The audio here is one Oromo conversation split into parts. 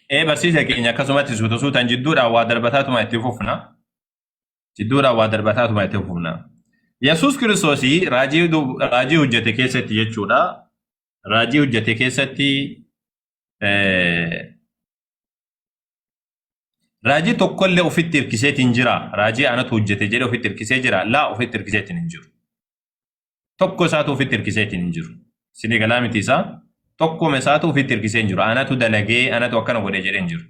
barsiisa keenya akkasumatti suutaan jidduudhaan waa darbataatuma itti fufna. Jidduudhaan waa darbataatuma itti fufna. Yesuus Kiristoosii raajii hojjete keessatti jechuudha. Raajii hojjete keessatti raajii tokkollee ofitti hirkiseetiin jira. Raajii anatu hojjete jedhee ofitti hirkisee jira. Laa ofitti hirkiseetiin hin jiru. Tokko isaatu ofitti hirkiseetiin hin jiru. Sini galaa miti isaa tokko isaatu ofitti hirkisee hin jiru. Anatu dalagee anatu akkana godhee jedhee hin jiru.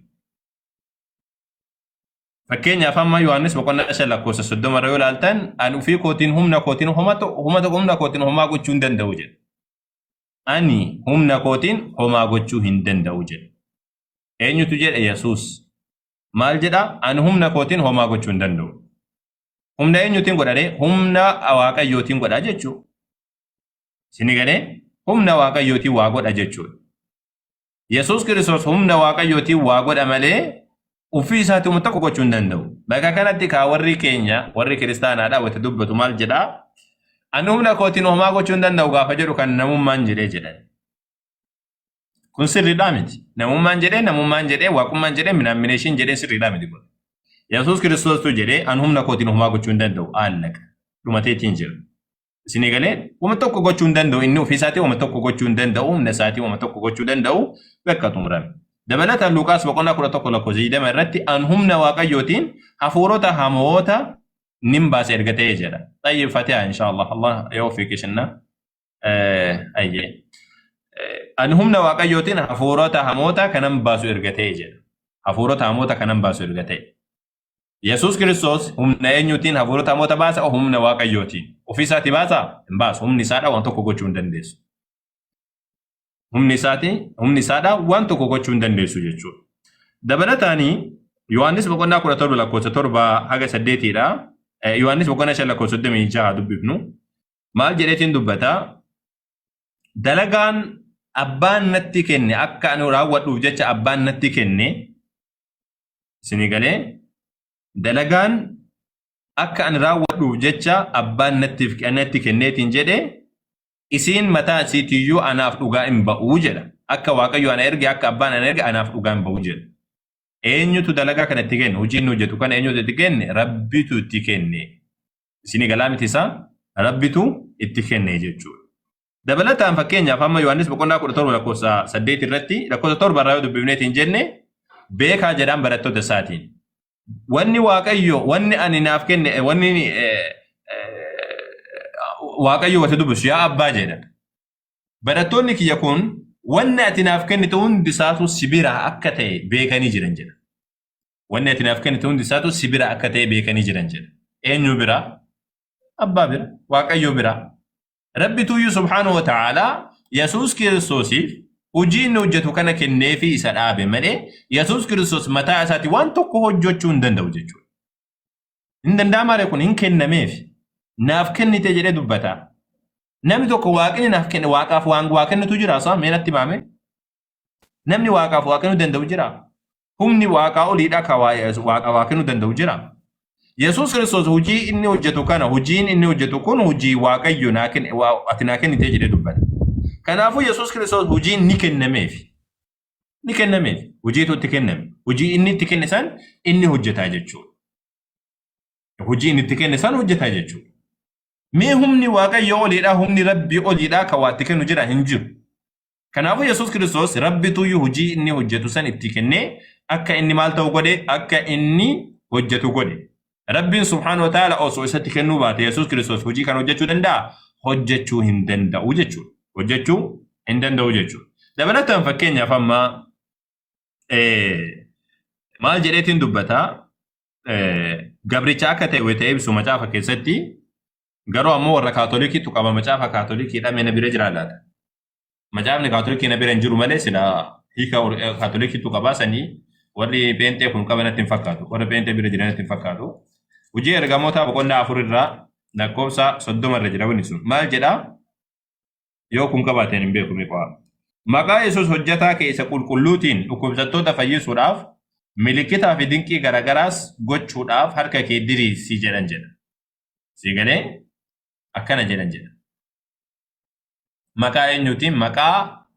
Fakkeenyaaf amma Yohaannis boqonnaa 5:30 irra yoo ilaaltan ani ofii kootiin humna kootiin humna kootiin homaa gochuu hin danda'u jedha. Ani humna kootiin homaa gochuu hin danda'u jedha. Eenyutu jedha? Yesuus. Maal jedha? Ani humna kootiin homaa gochuu hin danda'u. Humna eenyutiin godhadhe? Humna Waaqayyootiin godha jechuudha. Sini galee humna Waaqayyootiin waa godha jechuudha. Yesuus Kiristoos humna Waaqayyootiin waa godha malee ofii isaatii humna tokko gochuu hin danda'u. Bakka kanatti kaa warri keenya warri kiristaanaadhaa wati dubbatu maal jedha? Ani humna kootiin homaa gochuu hin danda'u gaafa jedhu kan namummaan jedhee jedhan. Kun sirriidhaa miti. Namummaan jedhee waaqummaan jedhee minaamineeshiin jedhee sirriidhaa miti kun. Yesuus Kiristoostu jedhee ani humna kootiin homaa gochuu hin danda'u aallaqa. Dhumateetiin jira. Isinii galee humna tokko gochuu hin danda'u inni ofii isaatii humna tokko gochuu hin danda'u humna isaatii humna tokko gochuu danda'u bakka xumurame. Dabalataan Luqaas boqonnaa 11:20 irratti an humna Waaqayyootiin hafuurota hamoota nin baase erga ta'ee jedha. Xayyifatee inshaallah Allah yawfiq ishinna. Ayyee. An humna Waaqayyootiin hafuurota hamoota kanan baasu erga ta'ee jedha. Hafuurota hamoota kanan baasu erga ta'e. Yesuus Kiristoos humna eenyuutiin hafuurota hamoota baasa? Humna Waaqayyootiin. Ofii isaatii baasaa? Hin baasu. Humni isaadhaa waan tokko gochuu hin dandeessu. Humni isaadhaa waan tokko gochuu hin dandeessu jechuudha. Dabalataanii Yohaannis boqonnaa 17:7-8 Yohaannis boqonnaa 5:36 dubbifnu maal jedheetiin dubbata? Dalagaan abbaan natti kenne akka ani raawwadhuuf jecha abbaan natti kenne isinii galee dalagaan akka ani raawwadhuuf jecha abbaan natti kenneetiin jedhe isiin mataa isiitiyyuu anaaf dhugaa hin ba'uu jedha. Akka Waaqayyo ana erge akka abbaan ana erge anaaf dhugaa hin ba'uu jedha. Eenyutu dalagaa kana itti kenne? Hojiin hojjetu kana eenyutu itti kenne? Rabbitu itti kenne. Isinii galaa miti isaa? Rabbitu itti kenne jechuudha. Dabalataan fakkeenyaaf amma Yohaannis boqonnaa 17:8 irratti 7 irraa yoo dubbifneetiin jenne beekaa jedhaan barattoota isaatiin. Wanni Waaqayyo wanni ani naaf kenne wanni Waaqayyo wati dubbisu yaa abbaa jedha. Barattoonni kiyya kun wanni ati naaf kennitu hundi isaatu sibira akka ta'e beekanii jiran jedha. Wanni ati naaf kennitu hundi isaatu sibira akka ta'e beekanii jiran jedha. Eenyu bira? Abbaa bira. Waaqayyo bira. Rabbituyyuu subhaanahu wa ta'aalaa Yesuus Kiristoosiif hojii inni hojjetu kana kenneefii isa dhaabe malee Yesuus Kiristoos mataa isaatti waan tokko hojjechuu hin danda'u jechuudha. Hin danda'amare kun hin kennameef. Naaf kennite jedhee dubbata. Namni tokko waaqni naaf kenne waaqaaf waa kennitu jira isaa meenatti baame. Namni waaqaaf waa kennuu danda'u jira. Humni waaqaa oliidhaa ka waaqa waa kennuu danda'u jira. Yesuus Kiristoos hojii inni hojjetu kana hojiin inni hojjetu kun hojii Waaqayyo ati naa kennite jedhee dubbata. Kanaafuu Yesuus Kiristoos hojiin ni kennameef. Ni kennameef. Hojiitu itti kenname. Hojii inni itti kenne san inni hojjetaa jechuudha. Hojii inni itti kenne san hojjetaa jechuudha. Mee humni Waaqayyo oliidhaa humni Rabbii oliidhaa ka waa itti kennu jira hin jiru. Kanaafuu Yesuus Kiristoos Rabbituyyuu hojii inni hojjetu san itti kennee akka inni maal ta'u godhe akka inni hojjetu godhe. Rabbiin subhaanahu wa ta'ala osoo isatti kennuu baate Yesuus Kiristoos hojii kan hojjechuu danda'a? Hojjechuu hin danda'u jechuudha. Hojjechuu hin danda'u jechuudha. Dabalataan fakkeenyaaf amma maal jedheetiin dubbataa? Gabricha akka ta'e wayita ibsu macaafa keessatti garuu ammoo warra kaatolikiitu qaba macaafa kaatolikiidha mee na bira jira laata. Macaafni kaatolikii na bira hin jiru malee sila hiika kaatolikiitu qabaasanii warri peentee kun qabanatti hin fakkaatu. Warra peentee bira jiranatti hin fakkaatu. Hojii ergamoota boqonnaa 4 irraa lakkoofsa 30 irra jira wanni sun. Maal jedhaa? Yoo kun qabaateen hin beeku miqaa. Maqaa Yesuus hojjetaa keessa qulqulluutiin dhukkubsattoota fayyisuudhaaf milikitaa fi dinqii garagaraas gochuudhaaf harka kee diriirsi jedhan jedha. Si galee akkana jedhan jedha. Maqaa eenyuutiin? Maqaa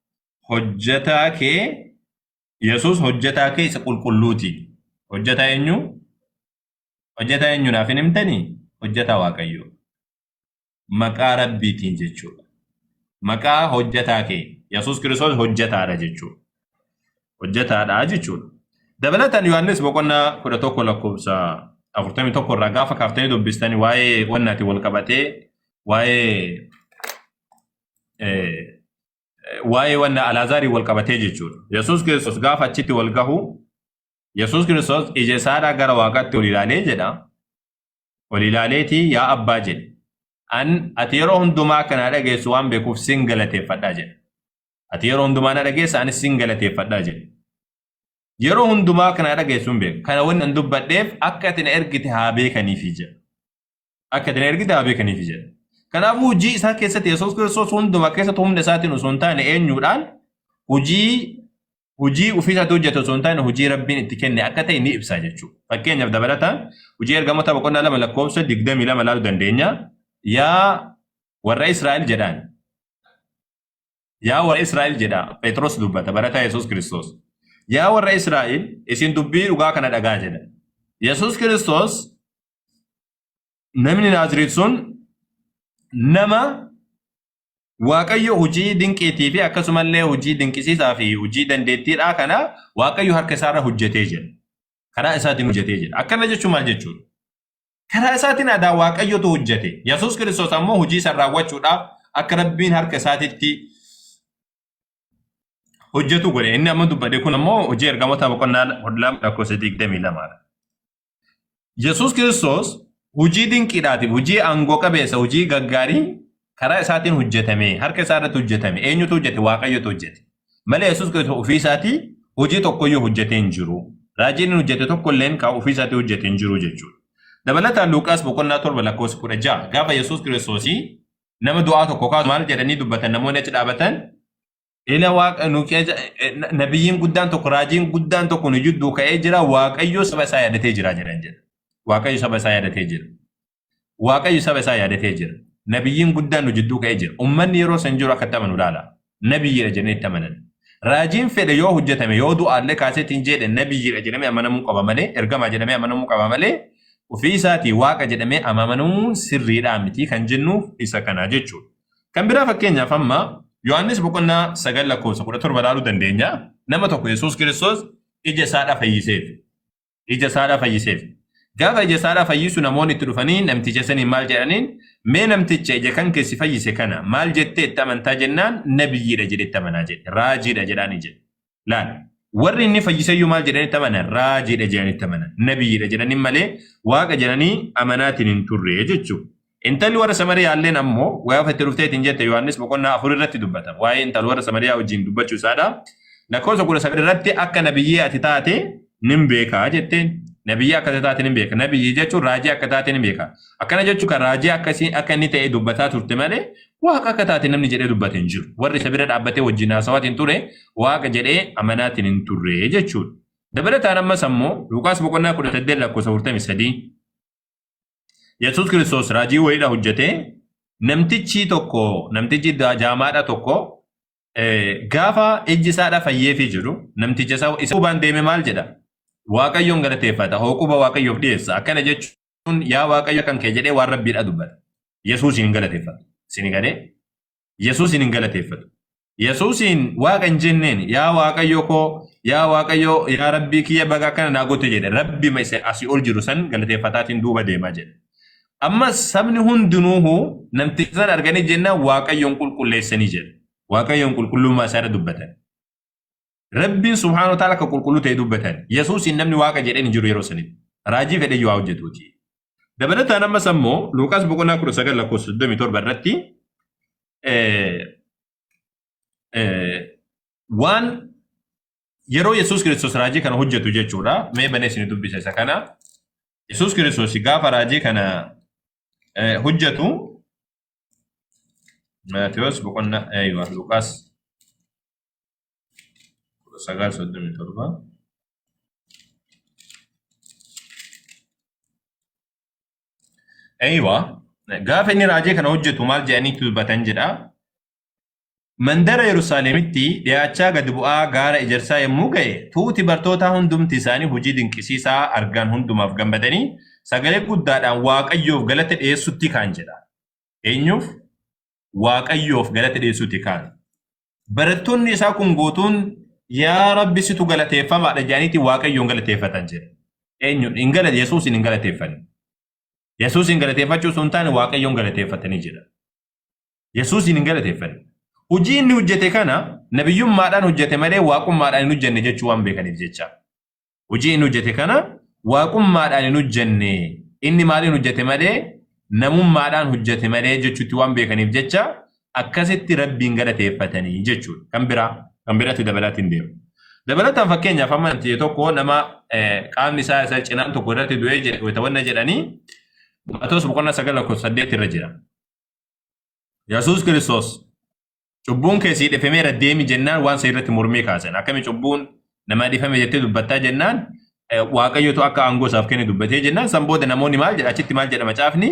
hojjetaa kee Yesuus hojjetaa kee isa qulqulluuti. Hojjetaa eenyu? Hojjetaa eenyu naaf hin himtanii? Hojjetaa Waaqayyoo. Maqaa Rabbiitiin jechuudha. Maqaa hojjetaa kee. Yesuus Kiristoos hojjetaadha jechuudha. Hojjetaadha jechuudha. Dabalataan Yohaannis boqonnaa 11 lakkoofsa 41 irraa gaafa kaaftanii dubbistanii waa'ee wannaati wal qabatee waa'ee wanna Alaazarii wal qabatee jechuudha. Yesuus Kiristoos gaafa achitti wal gahu Yesuus Kiristoos ija isaadhaa gara Waaqaatti ol ilaalee jedha. Ol ilaaleetii yaa abbaa jedhe. Ati yeroo hundumaa kana dhageessu waan beekuuf sin galateeffadhaa jedhe. Ati yeroo hundumaa na dhageessa anis sin galateeffadhaa jedhe. Yeroo hundumaa kana dhageessu hin beeku. Kana wanni an dubbadheef akka ati na ergite haa beekaniifi jedha. Akka ati na ergite haa beekaniifi jedha. Kanaafuu hojii isaa keessatti Yesuus Kiristoos hundumaa keessatti humna isaatiin osoo hin taane eenyuudhaan hojii ofiisaatti hojjetu osoo hin taane hojii Rabbiin itti kenne akka ta'e ni ibsa jechuudha. Fakkeenyaaf dabalataan hojii ergamoota boqonnaa 2 lakkoofsa 22 ilaaluu dandeenya. Yaa warra Israa'el jedhaan. Yaa warra Israa'el jedha Phexros dubbata barataa Yesuus Kiristoos. Yaa warra Israa'el isin dubbii dhugaa kana dhagaa jedha. Yesuus Kiristoos namni Naaziriit sun nama Waaqayyo hojii dinqiitii fi akkasumallee hojii dinqisiisaa fi hojii dandeettiidhaa kana Waaqayyo harka isaarra hojjetee jira. Karaa isaatiin hojjetee jira. Akkana jechuun maal jechuudha? Karaa isaatiin aadaa Waaqayyotu hojjete. Yesuus Kiristoos ammoo hojii isa raawwachuudhaaf akka Rabbiin harka isaatiitti hojjetu godhe. Inni amma dubbate kun ammoo hojii ergamoota boqonnaa 22 Yesuus Kiristoos hojii dinqiidhaatiif hojii aangoo qabeessa hojii gaggaarii karaa isaatiin hojjetame harka isaa irratti hojjetame eenyutu hojjete Waaqayyotu hojjete malee Yesuus Kiristoos ofii isaatii hojii tokkoyyuu hojjetee hin jiru raajiin hojjete tokkolleen ka ofii isaatii hojjetee hin jiru jechuudha. Dabalataan Luqaas boqonnaa 7 lakkoofsa 16 gaafa Yesuus Kiristoos nama du'aa tokko kaasu maal jedhanii dubbatan namoonni achi dhaabatan ila waaqa nabiyyiin guddaan tokko raajiin guddaan tokko nu jidduu ka'ee jira Waaqayyo saba isaa yaadatee jira jedhan jedha. Waaqayyo saba isaa yaadatee jira. Waaqayyo saba isaa yaadatee jira. Nabiyyiin guddaan nu jidduu ka'ee jira. Ummanni yeroo san jiru akka tamanu ilaala. Nabiyyiidha jedhanii itti amanan. Raajiin fedhe yoo hojjetame yoo du'aallee kaaseetiin jedhe nabiyyiidha jedhamee amanamuu qaba malee ergamaa jedhamee amanamuu qaba malee ofii isaatii waaqa jedhamee amanamuun sirriidhaa miti kan jennuuf isa kana jechuudha. Kan biraa fakkeenyaaf amma Yohaannis boqonnaa 9 lakkoofsa 17 ilaaluu dandeenya. Nama tokko Yesuus Kiristoos ija isaadhaa fayyiseef. Ija isaadhaa fayyiseef. Gaafa ija isaadhaa fayyisu namoonni itti dhufanii namticha saniin maal jedhaniin mee namticha ija kan keessi fayyise kana maal jettee itti amantaa jennaan nabiyyiidha jedhetti amanaa jedhe raajiidha jedhaanii jedhe. Laal warri inni fayyiseyyuu maal jedhanitti amanan raajiidha jedhanitti amanan nabiyyiidha jedhaniin malee waaqa jedhanii amanaatiin hin turre jechuudha. Intalli warra Samariyaa illeen ammoo gaafa itti dhufteetiin jette Yohaannis boqonnaa 4 irratti dubbatama. Waa'ee intalli warra Samariyaa wajjin dubbachuu isaadha. Lakkoofsa 19 irratti akka nabiyyii ati taate nin beekaa jetteen. Nabiyyi akka taate nin beeka. Nabiyyi jechuun raajii akka taate nin beeka. Akkana jechuun kan raajii akkasii akka inni ta'ee dubbataa turte malee waaqa akka taate namni jedhee dubbate hin jiru. Warri isa bira dhaabbatee wajjin haasawaatiin ture waaqa jedhee amanaatiin hin turre jechuudha. Dabalataan ammas ammoo Luqaas boqonnaa 18 lakkoofsa 43 Yesuus Kiristoos raajii wayiidha hojjetee namtichi jaamaadha tokko gaafa ijji isaadha fayyeefii jiru namticha isa hubaan deeme maal jedha Waaqayyoon galateeffata hooquba Waaqayyoof dhiyeessa akkana jechuun yaa Waaqayyo kan kee jedhee waan Rabbiidha dubbata. Yesuusin hin galateeffatu. Isin galee Yesuusin hin galateeffatu. Yesuusin waaqa hin jenneen yaa Waaqayyo koo yaa Waaqayyo yaa Rabbii kiyya baga akkana naa goote jedhe Rabbi asii ol jiru san galateeffataatiin duuba deemaa jedhe. Ammas sabni hundinuuhu namticha san arganii jennaan Waaqayyoon qulqulleessanii jedhe. Waaqayyoon qulqullummaa isaa irra dubbatan. Rabbiin subhaanahu wa ta'ala akka qulqulluu ta'e dubbatan. Yesuusin namni waaqa jedheen hin jiru yeroo sanitti. Raajii fedhe yoo hojjetuuti. Dabalataan ammas ammoo Luqaas boqonnaa 19 lakkoofsa 37 irratti waan yeroo Yesuus Kiristoos raajii kana hojjetu jechuudha. Mee banee isin dubbisa isa kana. Yesuus Kiristoos gaafa raajii kana hojjetu Maatiyos boqonnaa Luqaas 9:37 gaafa inni raajii kana hojjetu maal jedhanii dubbatan jedha mandara Yerusaalemitti dhiyaachaa gad bu'aa gaara ejersaa yommuu ga'e tuuti bartoota hundumti isaanii hojii dinqisiisaa argan hundumaaf gammadanii sagalee guddaadhaan Waaqayyoof galata dhiyeessutti kaan jedha. Eenyuuf? Waaqayyoof galata dhiyeessutti kaan. Barattoonni isaa kun guutuun yaa Rabbi situ galateeffamaadha jedhaniiti Waaqayyoon galateeffatan jedha. Eenyu? Yesuusin hin galateeffanne. Yesuusin galateeffachuu sun taane Waaqayyoon galateeffatanii jedha. Yesuusin hin galateeffanne. Hojii inni hojjete kana nabiyyummaadhaan hojjete malee waaqummaadhaan hin hojjenne jechuu waan beekaniif jecha. Hojii inni hojjete kana waaqummaadhaan hin hojjenne inni maaliin hojjete malee namummaadhaan hojjete malee jechuutti waan beekaniif jecha akkasitti Rabbiin galateeffatanii jechuudha. Kan biraatti dabalaatiin deemu. Dabalataan fakkeenyaaf amma tokko nama qaamni isaa cinaan tokko irratti du'ee jedhe jedhanii Maatoos boqonnaa 9:8 irra jira. Yesuus Kiristoos cubbuun keessii dhifameera deemi jennaan waan isa irratti mormii kaasan. Akkami cubbuun nama dhifame jettee dubbattaa jennaan Waaqayyotu akka aangoo isaaf kenne dubbatee jennaan san booda namoonni maal jedha achitti maal jedha macaafni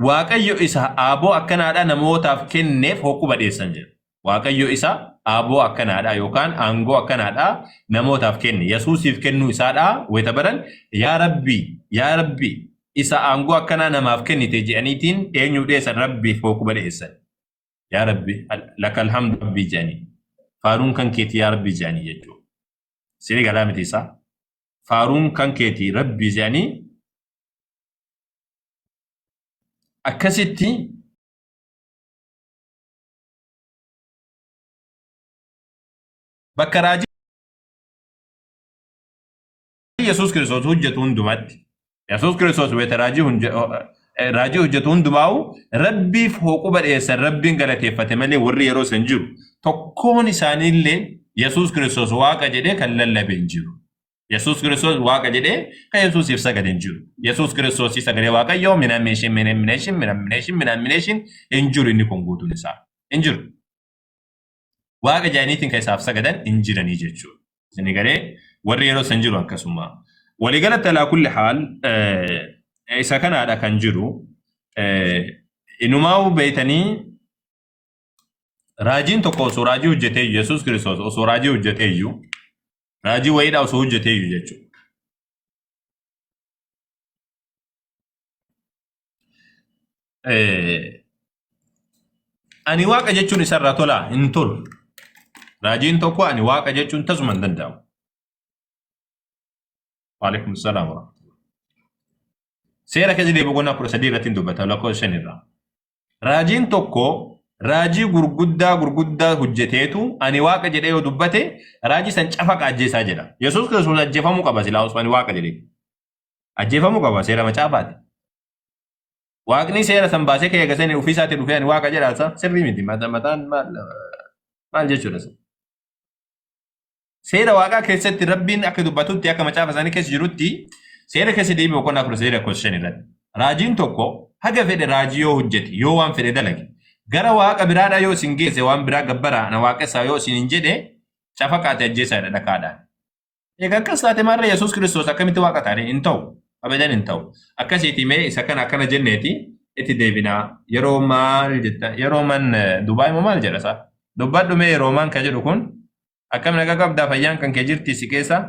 Waaqayyo isa aaboo akkanaadhaa namootaaf kenneef hokkuu badheessan jedha. Waaqayyo isa aaboo akkanaadhaa yookaan aangoo akkanaadhaa namootaaf kenne. Yesuusiif kennuu isaadhaa wayita baran yaa Rabbi isa aangoo akkanaa namaaf kennite jedhaniitiin eenyu dhiyeessan Rabbiif hokkuu badheessan. يا ربي لك الحمد ربي جاني فارون كان كيتي يا ربي جاني يجو سيري كلامتي صح فارون كان كيتي ربي جاني أكستي بكراجي يسوع كريستوس هجة هندمت يسوع كريستوس ويتراجي راجي hojjetu hundumaa'u Rabbiif hoquu badheessan Rabbiin galateeffate malee warri yeroo san jiru tokkoon isaaniillee Yesuus Kiristoos waaqa jedhee kan lallabe hin jiru. Yesuus Kiristoos waaqa jedhee kan Yesuusiif sagade hin jiru. Yesuus Kiristoos sagalee Waaqayyoo minammeeshin hin jiru inni kun guutuun isaa hin jiru. Waaqa jaaniitiin kan isaaf sagadan hin jiranii jechuudha. Isin garee warri yeroo san jiru akkasuma. Waliigalatti alaa kulli haal isa kanaadha kan jiru inumaa beeytanii raajiin tokko osoo raajii hojjetee Yesuus Kiristoos osoo raajii hojjetee iyyuu raajii wayiidhaa osoo hojjetee iyyuu jechuudha. Ani waaqa jechuun isarraa tolaa hin tolu. Raajiin tokko ani waaqa jechuun tasuma hin danda'amu. Waalaikum salaam wa rahmatullahi. Seera keessatti boqonnaa 13 irratti dubbata lakkoofsa 5 irraa. Raajiin tokko raajii gurguddaa hojjeteetu ani waaqa jedhee yoo dubbate raajii san cafaqa ajjeesaa jedha. Yesuus Kiristoos ajjeefamuu qaba silaa osoo ani waaqa jedhee. Ajjeefamuu qaba seera macaafaati. Waaqni seera san baasee kee eegasanii ofii isaatii dhufee ani waaqa jedhaasa sirrii miti mataan maal jechuudha. Seera waaqaa keessatti Rabbiin akka dubbatutti akka macaafa isaanii keessa jirutti seera keessatti boqonnaa 13 lakkoofsa 5 irratti. Raajiin tokko haga fedhe raajii yoo hojjete yoo waan fedhe dalage gara waaqa biraadhaa yoo isin geesse waan biraa gabbaraa na waaqessaa yoo isin hin jedhe cafaqaate ajjeesaadha dhakaadhaan. Egaa akkas taate maarra Yesuus Kiristoos akkamitti waaqa taane hin ta'u abadan hin ta'u. Akkasiiti mee isa kana akkana jenneeti itti deebinaa yeroo maal jetta yeroo man Dubaay moo maal jedha saa dubbadhu mee yeroo man ka jedhu kun akkam nagaa qabdaa fayyaan kan kee jirti si keessa.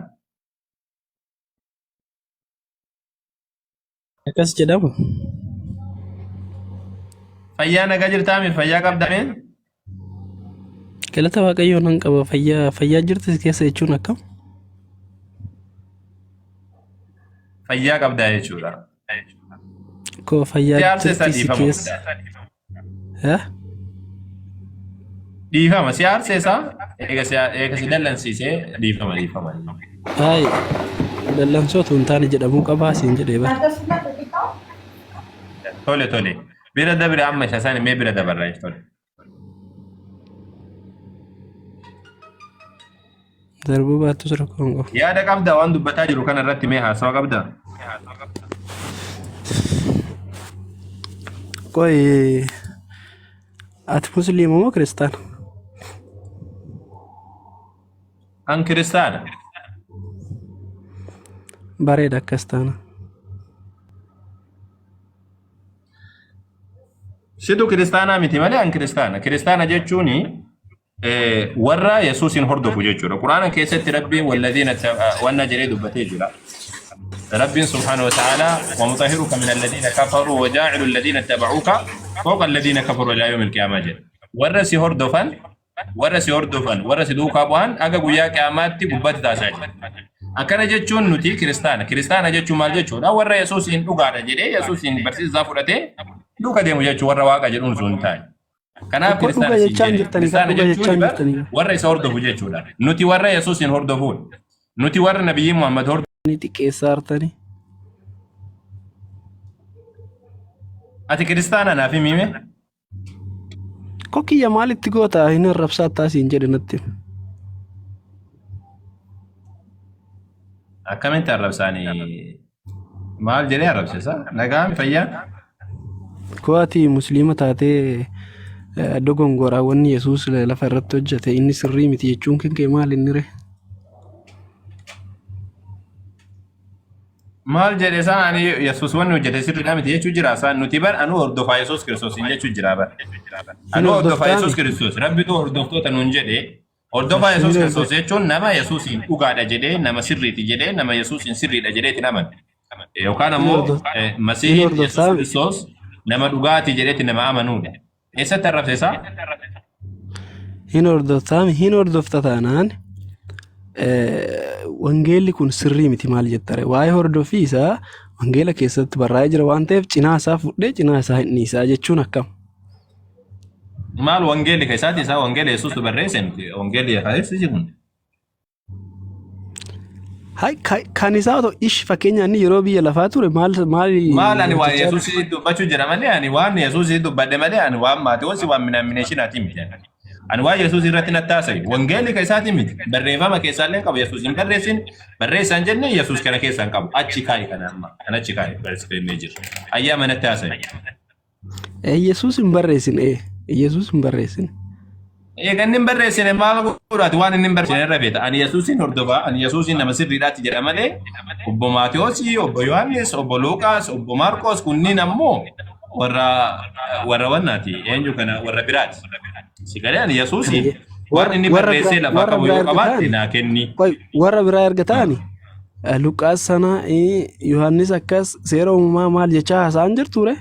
Akkas jedhamu. Fayyaa nagaa jirtaa mee fayyaa qabdaa mee? Galata Waaqayyoo nan qaba fayyaa jirti keessa jechuun akkam? Fayyaa qabdaa jechuudha. Koo fayyaa jirti keessa. Dhiifama si aarseesaa eega si dallansiisee dhiifama. Hayi dallansootu hin taane jedhamuu qabaa siin jedhee bara. Tole. Bira dabire amma isa sana mee bira dabarraa tole. Darbuu baattus rakkoon qabu. Yaada qabdaa waan dubbataa jiru kana irratti mee haasawa qabdaa? Qoy ati musliima moo kiristaana? An kiristaana. Bareeda akkas taana. Situ kiristaanaa miti malee an kiristaana. Kiristaana jechuuni warra Yesuusin hordofu jechuudha. Quraana keessatti Rabbiin walladhiina wanna jedhee dubbatee jira. ربي سبحانه وتعالى ومطهرك من الذين كفروا وجاعل الذين اتبعوك فوق الذين كفروا الى يوم القيامه جل ورسي هردفن ورسي دوكا بوان اغا غيا قيامات غبت داساج اكن جچون نوتي كريستانا جچو مال جچو دا ور يسوس ان دوغا جدي يسوس ان برسي زافودته دوكا ديمو جچو ور واقا جدون سونتاي كنا كريستانا جچو ور يسور دو جچو دا نوتي ور يسوس ان هردفون نوتي ور نبي محمد هرد xiqqeessaa artanii. Ati kiristaana naaf himime? Kokkiyya maalitti goota hin arrabsaa taasiin jedhe natti. Akkamitti arrabsaanii maal jedhee arrabsisa? Nagaami fayyaa? Kooti musliima taatee dogongoraa wanni Yesuus lafa irratti hojjete inni sirrii miti jechuun kee maal inni ree? maal jedhe saani Yesuus wanni hojjete sirriidha miti jechuu jira isaan nuti bar anu hordofaa Yesuus Kiristoos hin jechuu jira bar anu hordofaa Yesuus Kiristoos rabbitu hordoftoota nuun jedhe hordofaa Yesuus Kiristoos jechuun nama Yesuusin dhugaadha jedhee nama sirriiti jedhee nama Yesuusin sirriidha jedheetiin aman yookaan ammoo Masiihiin Yesuus Kiristoos nama dhugaati jedheetiin nama amanuudha eessatti arrabse isaa hin hordofta taanaan wangeelli kun sirrii miti maal jettare waa'ee hordofii isaa wangeela keessatti barraa'ee jira waan ta'eef cinaa isaa fudhee cinaa isaa hin dhiisaa jechuun akkam maal wangeelli keessaati isaa wangeela Yesuus barreesse miti wangeelli Yesuus jiru hay kan isaa otoo ish fakkeenya inni yeroo biyya lafaa ture maal ani waan Yesuus dubbachuu jira malee ani waan Yesuus dubbadde malee ani waan maatiiwwan waan minaamineshinaati miti ani waa Yesuus irratti nattaasai wangeelli keessaati miti barreeffama keessaallee qabu Yesuus hin barreessin barreessan jenne Yesuus kana keessaan qabu achi kaa'i kana amma kan achi kaa'i barreeffamee jiru ayyaama nattaasai Yesuus hin barreessin Yesuus hin barreessin kan hin barreessine maal godhaati waan inni hin barreessine irra beeta ani Yesuusin hordofaa ani Yesuusin nama sirriidhaatti jedha malee obbo Maatiyoosi obbo Yohaannis obbo Luuqaas obbo Maarqos kunniin ammoo warra wannaati eenyu kana warra biraati Sigaleen Yesuusin waan inni barreessee lafa qabu yoo qabaate naa kenni. Warra biraa erga ta'ani Luqaas sana Yohaannis akkas seera uumamaa maal jechaa haasa'an jirture?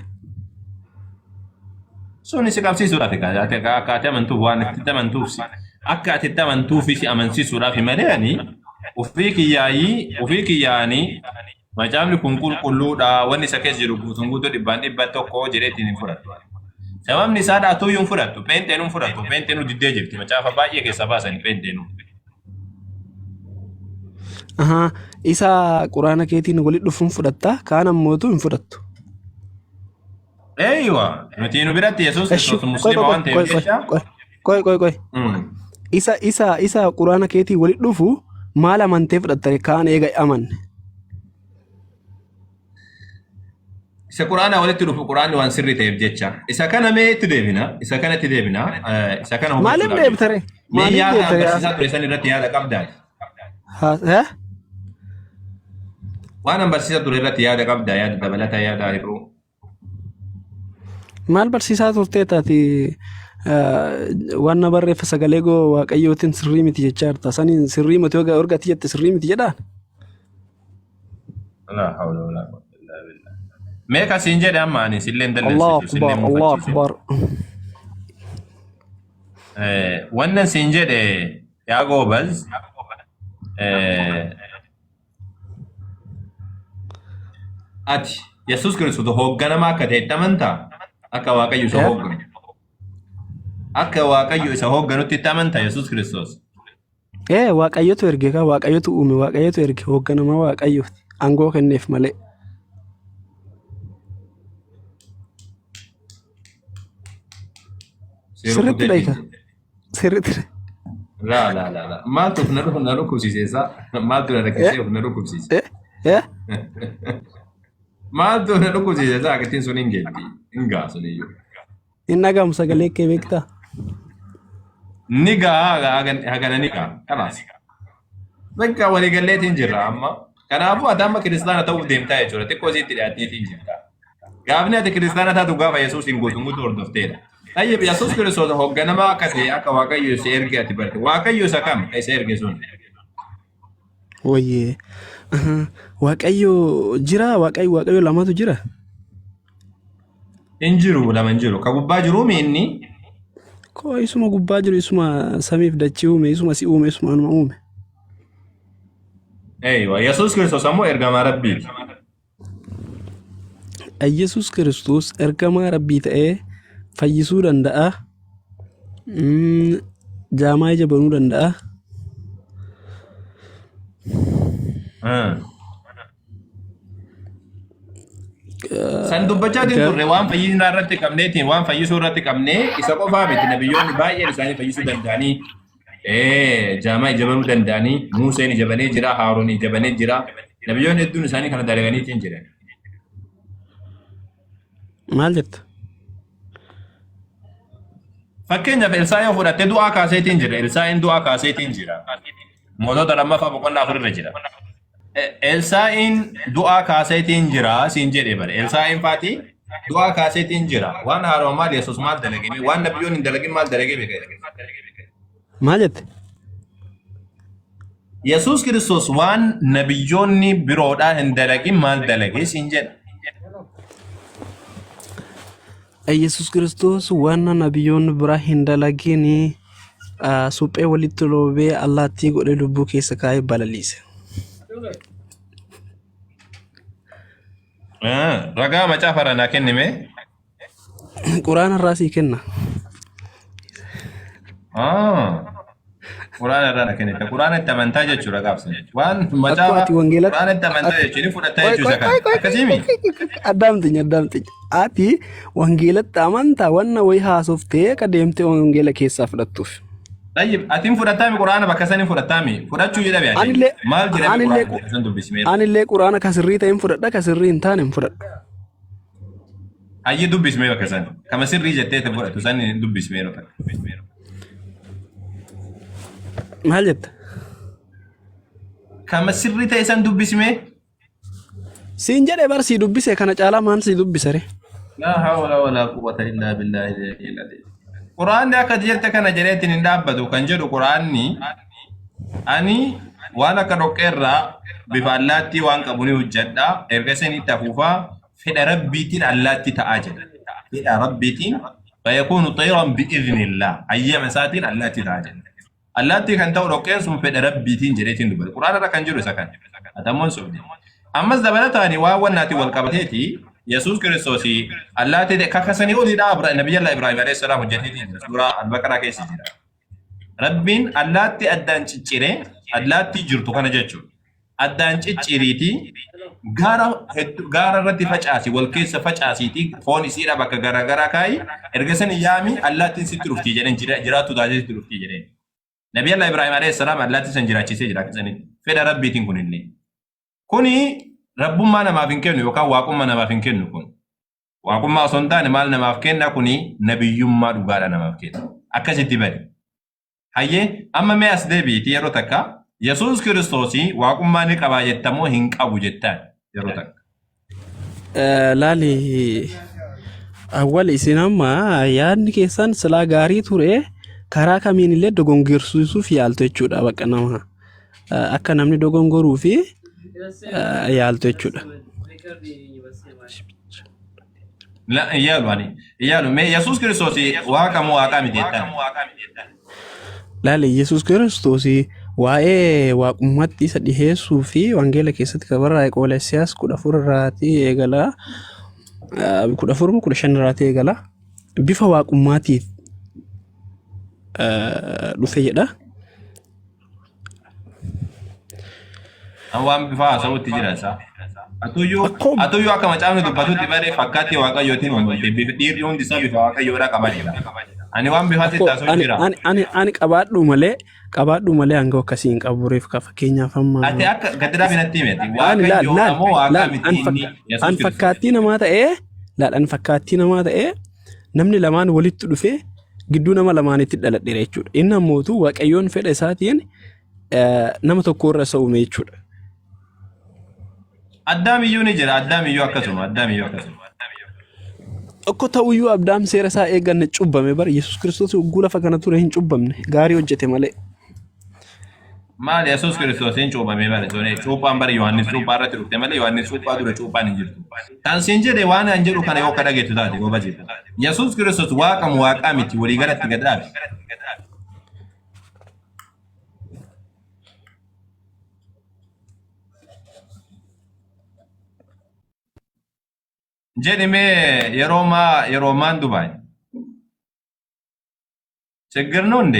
Suni si qabsiisuudhaaf akkaataa amantuuf waan itti amantuuf akka ati itti amantuuf si amansiisuudhaaf malee ani ofii kiyyaanii macaafni kun qulqulluudha wanni isa keessa jiru guutuu dhibbaan dhibba tokko jedheetiin hin fudhatu. Sababni isaa dhaatuyyuu hin fudhattu, peenteen hin fudhattu, peenteen diddee jirti. Macaafa baay'ee keessa baasanii peenteen. Isa quraana keetiin walitti dhufuun fudhatta, kaan ammootu hin fudhattu. Eeywa, nuti nu biratti Yesuus Kiristoos musliima waan ta'eef jecha. Qoy. Isa quraana keetiin walitti dhufu maal amantee fudhatta kaan eega amanne. Isa Quraana walitti dhufu Quraanni waan sirrii ta'eef jecha. Isa kana mee itti deebina? Isa kana itti deebina? Isa kana hubachuu maaliif deebitare? Maaliif deebitare? Barsiisaa ture san irratti yaada qabdaa? Waan an barsiisaa ture irratti yaada qabdaa yaada dabalataa yaada hir'uu. Maal barsiisaa turtee taati waan na barreeffa sagalee goo waaqayyootiin sirrii miti jechaa jirta. Saniin sirrii miti yoo argati jette sirrii miti jedhaan? La hawla wala quwwata. Meeqa siin jedhe amma ani silleen dalleessisu Allah akbar wannan siin jedhe yaa goobaz ati Yesuus Kiristoos hoogganamaa akka ta'etti amantaa akka Waaqayyo isa hoogganu akka Waaqayyo isa hoogganutti itti amantaa Yesuus Kiristoos Waaqayyotu erge ka Waaqayyotu uume Waaqayyotu erge hoogganamaa Waaqayyooti aangoo kenneef malee Sirriitti dha sirriitti. La. Maaltu na dhukkubsiise isaa? Maaltu na rakkisee na dhukkubsiise? Maaltu na dhukkubsiise isaa akkatiin sun hin geetti. Hin gaa sun iyyuu. Hin dhagamu sagalee kee beektaa? Ni gaa hagana ni gaa. Kanaas. Bakka waliigalleetiin jirra amma. Kanaafuu ati amma kiristaana ta'uuf deemtaa jechuudha. Xiqqoo isiitti dhiyaatteetiin jirta. Gaafni ati kiristaana taatu gaafa Yesuusin guutummaatti hordofteedha. Tayyib Yesuus Kiristoos hoogganamaa akka ta'e akka Waaqayyo si erge ati barte. Waaqayyo isa kam isa erge sun? Wayyee. Waaqayyo jira waaqayyo lamatu jira. Hin jiru lama hin jiru. Ka gubbaa jiru inni Ko isuma gubbaa jiru isuma samiif dachee uume isuma si uume isuma anuma uume. Eeywa Yesuus Kiristoos ammoo ergamaa Rabbiiti. Yesuus Kiristoos ergamaa Rabbii ta'ee fayyisuu danda'a. Jaamaa ija banuu danda'a. San dubbachaatiin turre waan fayyisuu irratti qabneetiin waan fayyisuu irratti qabnee isa qofaa miti nabiyyoonni baay'een isaanii fayyisuu danda'anii jaamaa ija banuu danda'anii Museen ija banee jira Haaroon ija banee jira nabiyyoonni hedduun isaanii kana dalaganiitiin jiran. Maal jetta? Fakkeenyaaf Elsaa'iin fudhattee du'aa kaaseetiin jira. Elsaa'iin du'aa kaaseetiin jira. Mootota lammaffaa boqonnaa afurirra jira. Elsaa'iin du'aa kaaseetiin jira siin jedhee bare. Elsaa'iin faati du'aa kaaseetiin jira. Waan Haaroon maal Yesuus maal dalagee waan nabiyyoonni hin dalagin maal dalagee beekama. Maal jette? Yesuus Kiristoos waan nabiyyoonni biroodhaa hin dalagin maal dalagee siin jedha. Yesuus Kiristoos waan nabiyyoonni biraa hin dalagin suphee walitti loobee allaattii godhee lubbuu keessa kaa'ee balaliise. Ragaa macaafa irraa naa kennime. Quraana irraa sii kenna. Quraana irraa naa kennite. Quraana itti amantaa jechuudha gaafsan. Waan macaafa quraana itti amantaa jechuun fudhataa jechuudha kan. Akkasiimi. Addaamtinya. Ati wangeelatti amantaa wanna wayii haasoftee akka deemtee wangeela keessaa fudhattuuf. Tayyib atiin fudhataami quraana bakka sanii fudhataami fudhachuu jedha beekte. Maal jedhame quraana san dubbismee. Anillee quraana ka sirrii ta'een fudhadha ka sirrii hin taane hin fudhadha. Hayyi dubbismee bakka sani. Kama sirrii jettee ta fudhatu sani dubbismee bakka. Maal jetta? Kama sirrii ta'e san dubbismee. Siin jedhee bar sii dubbise kana caalaa maan sii dubbisare. La hawla wala quwwata illa billahi al-ali. Quraanni akka jirte kana jedheetiin hin dhaabbatu kan jedhu quraanni ani waan akka dhoqqeerraa bifa allaattii waan qabu ni hojjedha erga sanitti afuufaa fedha rabbiitiin allaattii ta'aa jedha. Fedha rabbiitiin fayakuunu xayran bi'iznillah ayyama isaatiin allaattii ta'aa jedha. Allaattii kan ta'u dhoqqeen sun fedha rabbiitiin jedheetiin dubbata. Quraanarra kan jiru isa kan. Atamoon sobdi. Ammas dabalataani waan wannaati wal qabateeti Yesuus Kiristoos allaattii kakasanii oliidhaa Nabiyyi Ibraahim alayhi salaam hojjeteetiin jira. Suuraa Al-Baqaraa keessa jira. Rabbiin allaattii addaan cicciree allaattii jirtu kana jechuudha. Addaan cicciriitii gaara irratti facaasi wal keessa facaasiitii foon isiidha bakka garaagaraa kaayi erga sani yaami allaattiin sitti dhuftii jedheen jiraattu taatee sitti dhuftii jedheen. Nabiyyi Ibraahim alayhi salaam allaattii san jiraachisee jira akkasanii fedha rabbiitiin kunillee. Kuni rabbummaa namaaf hin kennu yookaan waaqummaa namaaf hin kennu kun. Waaqummaa osoo hin taane maal namaaf kenna kuni nabiyyummaa dhugaadha namaaf kenna. Akkasitti bade. Hayyee amma mee as deebiitii yeroo takka Yesuus Kiristoos waaqummaa ni qabaa jettamoo hin qabu jettaan yeroo takka. Laali awwal isin amma yaadni keessan silaa gaarii ture karaa kamiin illee dogongorsiisuuf yaaltu jechuudha bakka nama akka namni dogongoruu fi yaaltu jechuudha. La iyaalu mee Yesuus Kiristoos waaqa moo waaqa miti jettaan. Laali Yesuus Kiristoos waa'ee waaqummaatti isa dhiheessuu fi wangeela keessatti kabarraa Qoolesiyaas 14 irraatii eegala 14 irraatii eegala bifa waaqummaatiif dhufe jedha. Waan bifa haasawutti jira isaa. Atuyyuu akka macaafni dubbatutti baree fakkaatti waaqayyootiin uumamte dhiirri hundi isaa bifa waaqayyoodhaa qabanidha. Ani waan bifaatti taasisuu jira. Ani qabaadhu malee hanga akkasii hin qabu reef ka fakkeenyaaf amma. Ati akka gaddaa binatti himeti. Waaqayyoo ammoo waaqa miti inni. An fakkaattii namaa ta'ee namni lamaan walitti dhufee gidduu nama lamaanitti dhaladheera jechuudha. Inni ammootu waaqayyoon fedha isaatiin nama tokko irra isa uume jechuudha. Addaamiyyuu ni jira. Addaamiyyuu akkasuma. Akka ta'uyyuu Abdaam seera isaa eegganne cubbame bara Yesuus Kiristoos uggula fakana ture hin cubbamne gaarii hojjete malee. Maal Yesuus Kiristoosiin cuuphamee malee sonee cuuphaan bara Yohaannis cuuphaa irratti dhufte malee Yohaannis cuuphaa dura cuuphaan hin jirtu. Kan siin jedhe waan an jedhu kana yoo kadha geettu taate goba jirtu. Yesuus Kiristoos waaqaa miti walii galatti gadhaabe. jedhime yeroo maan Dubaay. ችግር ነው እንዴ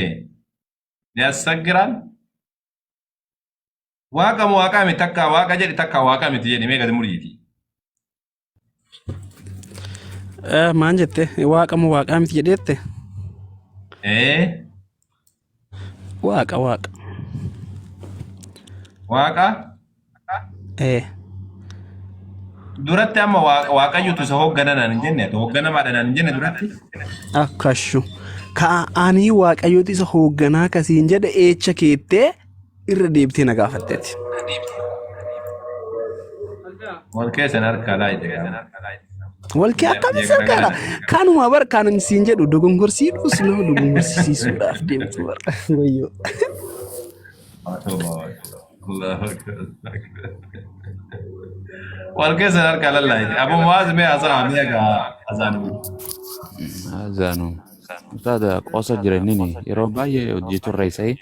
ያስቸግራል? ዋቃ ሚተካ ዋቃ ጀዲ ተካ ዋቃ ሚት jedhime gad muriiti. Maan jette waaqaa miti jedheette? Waaqa. Waaqa? Duratti amma waaqayyotu isa hooggananaan hin jenne hoogganamaadhaan hin jenne duratti. Akkashu ka'anii waaqayyooti isa hoogganaa akkasiin jedhe eecha keettee irra deebitee na gaafatteeti. Wal keessan harkaa laayite. Walkee akkamiin sarkaadha? Kanuma bar kan siin jedhu dogongorsiidhuus nama dogongorsiisuudhaaf deemtu bar wayyoo. Wal keessan harkaa laayite. Abu Muaz mee haasa'aa egaa haasa'anii. Haasa'anu. Ustaad qosa jireenini yeroo baay'ee hojjetu irra isa'ee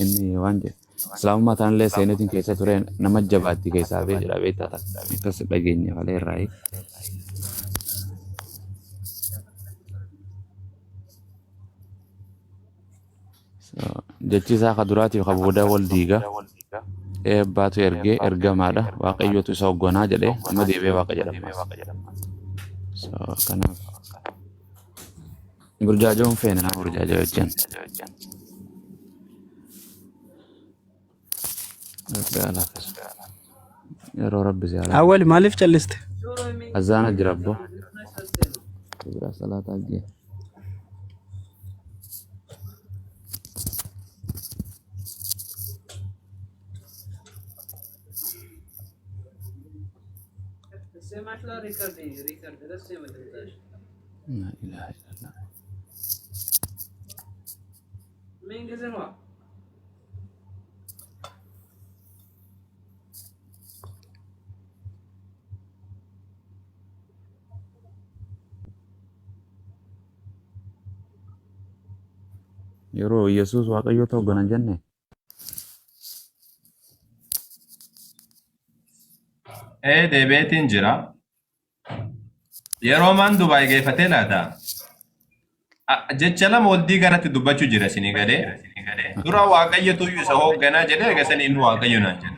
inni waan jedhe islaamummaa taanillee seenetiin keessa ture nama jabaatti keessaa bee jedha beektaa akkas dhageenya malee irraa jechi isaa ka duraatiif ka boodaa wal diiga eebbaatu ergamaadha waaqayyootu isa hoogganaa jedhee amma deebi'ee waaqa jedhama. Kanaaf burjaajoon feene nama burjaajoo wajjin. Yeroo rabbi siyaala. Awwal maaliif calliste? Azaana jira abbo. Bira salaataa jee. La ilaha illallah. Yeroo Yesuus waaqayyoo hoogganan jenne. Deebiitiin jira. Yeroo maan Dubaay geeffatee laata? Jecha lama waldii garatti dubbachuu jira isinii galee. Dura waaqayyotu isa hoogganaa jedhee eegasanii inni waaqayyo naan jedhe.